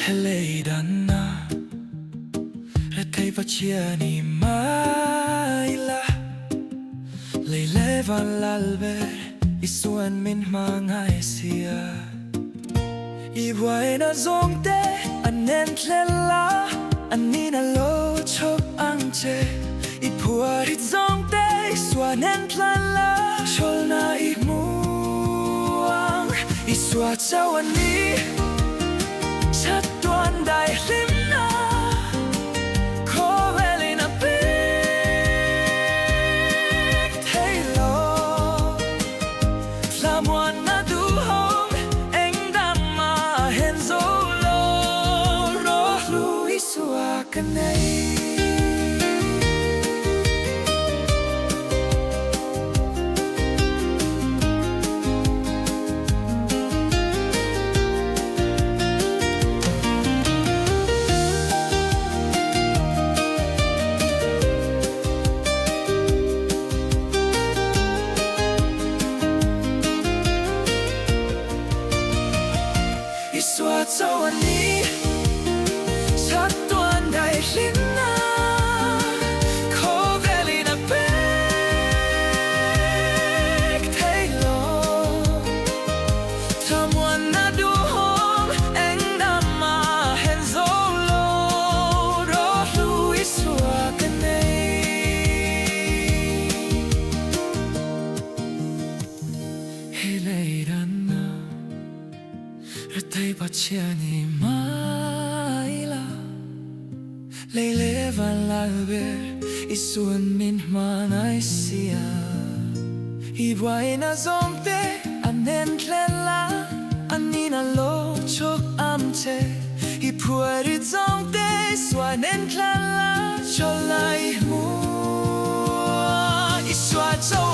hele danah rethei pachhia ni mai la leile van lalbe Isuan min hmangaih sia buaina zawngte Anin thlen la Anin alo chhawk phurrit zawngte Isuan thlamuanna chauhlhna muang Isua chauh chatuan daih hlimna Khawvelin theih thlamuanna duhawm mahin ROHLU ISUA KA NEI chatuan chatuan daih hlimna Khawvelin theih thlamuanna duhawm mahin ROHLU ISUA KA NEI hele danah rethei pachhia ni mai la leile van lalbe Isuan min hmangaih sia buaina zawngte Anin thlen la Anin alo chhawk phurrit zawngte Isuan thlamuanna chauhlhna muang Isua chauh